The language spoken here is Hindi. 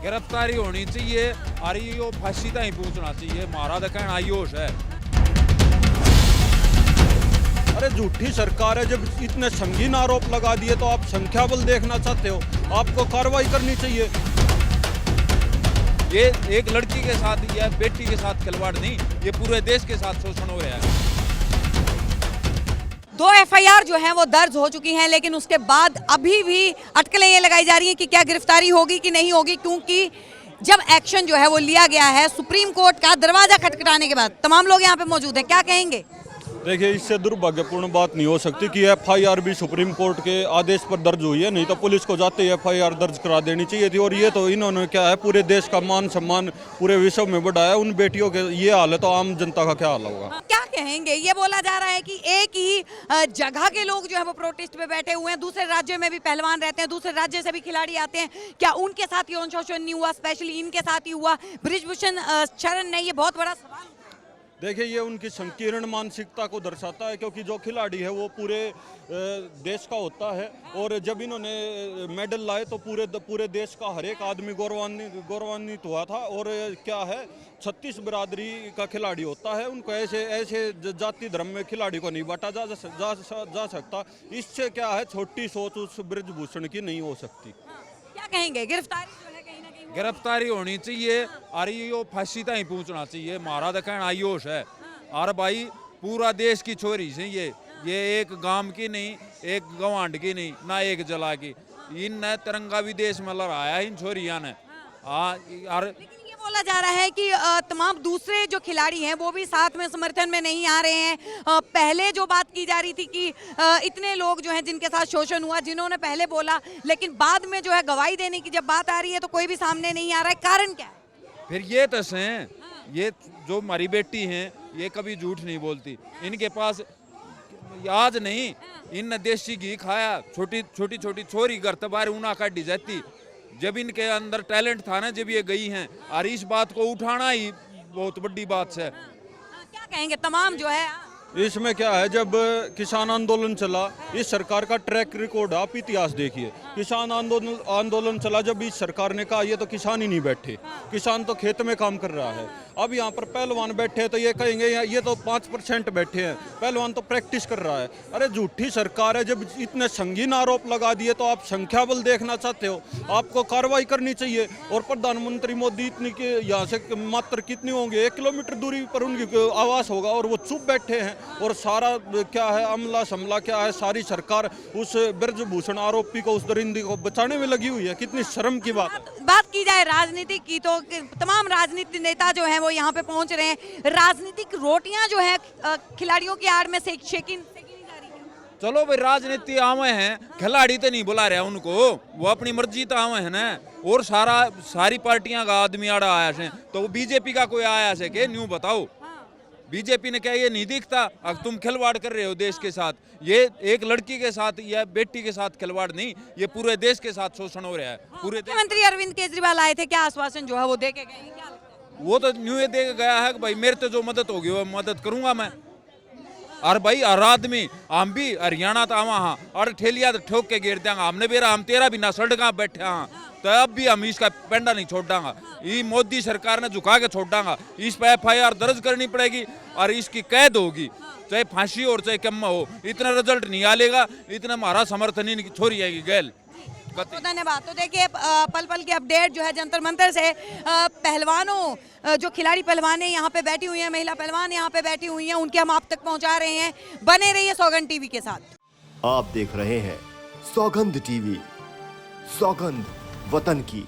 गिरफ्तारी होनी चाहिए और ये फांसी तक पहुंचना चाहिए। महाराज कहना आयोश है। अरे झूठी सरकार है, जब इतने संगीन आरोप लगा दिए तो आप संख्या बल देखना चाहते हो, आपको कार्रवाई करनी चाहिए। ये एक लड़की के साथ या बेटी के साथ खिलवाड़ नहीं, ये पूरे देश के साथ शोषण हो रहा है। 2 एफआईआर जो हैं वो दर्ज हो चुकी हैं, लेकिन उसके बाद अभी भी अटकलें ये लगाई जा रही हैं कि क्या गिरफ्तारी होगी कि नहीं होगी, क्योंकि जब एक्शन जो है वो लिया गया है सुप्रीम कोर्ट का दरवाजा खटखटाने के बाद। तमाम लोग यहाँ पे मौजूद हैं, क्या कहेंगे? देखिए, इससे दुर्भाग्यपूर्ण बात नहीं हो सकती कि एफआईआर भी सुप्रीम कोर्ट के आदेश पर दर्ज हुई है, नहीं तो पुलिस को जाते ही एफआईआर दर्ज करा देनी चाहिए थी। और ये तो इन्होंने क्या है, पूरे देश का मान सम्मान पूरे विश्व में बढ़ाया। उन बेटियों के ये हाल है तो आम जनता का क्या हाल होगा? क्या कहेंगे? ये बोला जा रहा है कि एक ही जगह के लोग जो है वो प्रोटेस्ट पे बैठे हुए हैं, दूसरे राज्यों में भी पहलवान रहते हैं, दूसरे राज्य से भी खिलाड़ी आते हैं, क्या उनके साथ यौन शोषण नहीं हुआ? स्पेशली इनके साथ ही हुआ, बृजभूषण शरण ने, ये बहुत बड़ा सवाल। देखिए, ये उनकी संकीर्ण मानसिकता को दर्शाता है, क्योंकि जो खिलाड़ी है वो पूरे देश का होता है। और जब इन्होंने मेडल लाए तो पूरे देश का हर एक आदमी गौरवान्वित हुआ था। और क्या है, 36 बिरादरी का खिलाड़ी होता है, उनको ऐसे जाति धर्म में खिलाड़ी को नहीं बांटा जा सकता। इससे क्या है, छोटी सोच उस बृजभूषण की नहीं हो सकती। क्या कहेंगे? गिरफ्तारी जो है कहीं ना कहीं गिरफ्तारी होनी चाहिए और ये फांसी तक पहुंचना चाहिए। महाराज कहना आयोश है। और भाई पूरा देश की छोरी से ये एक गांव की नहीं, एक गवांड की नहीं, ना एक जला की। इन ने तिरंगा भी देश में लहराया इन छोरिया ने। और लेकिन ये बोला जा रहा है कि तमाम दूसरे जो खिलाड़ी हैं वो भी साथ में समर्थन में नहीं आ रहे हैं। पहले जो बात की जा रही थी कि इतने लोग जो हैं जिनके साथ शोषण हुआ, जिन्होंने पहले बोला, लेकिन बाद में जो है गवाही देने की जब बात आ रही है तो कोई भी सामने नहीं आ रहा है। कारण क्या है? फिर ये तस हैं, ये जो हमारी बेटी हैं ये कभी झूठ नहीं बोलती। इनके पास आज नहीं, इन देसी घी खाया, छोटी छोटी छोरी घर तबार ऊना काटी जाती। जब इनके अंदर टैलेंट था ना, जब ये गई हैं, और इस बात को उठाना ही बहुत बड़ी बात है। क्या कहेंगे? तमाम जो है इसमें क्या है, जब किसान आंदोलन चला, इस सरकार का ट्रैक रिकॉर्ड आप इतिहास देखिए। किसान आंदोलन चला, जब इस सरकार ने कहा ये तो किसान ही नहीं बैठे, किसान तो खेत में काम कर रहा है। अब यहाँ पर पहलवान बैठे हैं तो ये कहेंगे ये तो 5% बैठे हैं, पहलवान तो प्रैक्टिस कर रहा है। अरे झूठी सरकार है, जब इतने संगीन आरोप लगा दिए तो आप संख्या बल देखना चाहते हो, आपको कार्रवाई करनी चाहिए। और प्रधानमंत्री मोदी इतनी के यहाँ से मात्र कितनी होंगे, 1 किलोमीटर दूरी पर उनकी आवास होगा और वो चुप बैठे हैं। और सारा क्या है, अमला समला क्या है, सारी सरकार उस बृजभूषण आरोपी को, उस दरिंदी को बचाने में लगी हुई है। कितनी शर्म की बात की जाए राजनीति की तो तमाम राजनीतिक नेता जो हैं वो यहाँ पे पहुंच रहे हैं। राजनीतिक रोटियां जो है खिलाड़ियों की आड़ में सेकी जा रही है। चलो भाई, राजनीति आवे हैं, खिलाड़ी तो नहीं बुला रहे उनको, वो अपनी मर्जी तो आवे है ना। और सारी पार्टियां का आदमी आड़ा आया है, तो बीजेपी का कोई आया है के न्यू बताओ? बीजेपी ने क्या ये नहीं दिखता? अब तुम खिलवाड़ कर रहे हो देश के साथ। ये एक लड़की के साथ या बेटी के साथ खिलवाड़ नहीं, ये पूरे देश के साथ शोषण हो रहा है। पूरे मुख्यमंत्री अरविंद केजरीवाल आए थे, क्या आश्वासन जो है वो दे के गए? क्या लगता है? वो तो न्यू दे के गया है कि भाई मेरे तो जो मदद होगी वो मदद करूंगा मैं। और भाई हर आदमी, हम भी हरियाणा तो आवा हाँ, और ठेलिया तो ठोक के गिर देंगे हमने बेरा, हम तेरा भी ना सड़का बैठे हाँ, तो अब भी हम इसका पेंडा नहीं छोड़ डांगा। ये मोदी सरकार ने झुका के छोड़ डांगा। इस पर एफआईआर दर्ज करनी पड़ेगी और इसकी कैद होगी, चाहे फांसी और चाहे कम हो। इतना रिजल्ट नहीं आलेगा, इतना हमारा समर्थन ही छोड़ी आएगी गैल। तो धन्यवाद। तो देखिए, पल पल की अपडेट जो है जंतर मंतर से, पहलवानों जो खिलाड़ी पहलवान यहाँ पे बैठी हुई हैं, महिला पहलवान यहाँ पे बैठी हुई हैं, उनके हम आप तक पहुँचा रहे हैं। बने रहिए सौगंध टीवी के साथ। आप देख रहे हैं सौगंध टीवी, सौगंध वतन की।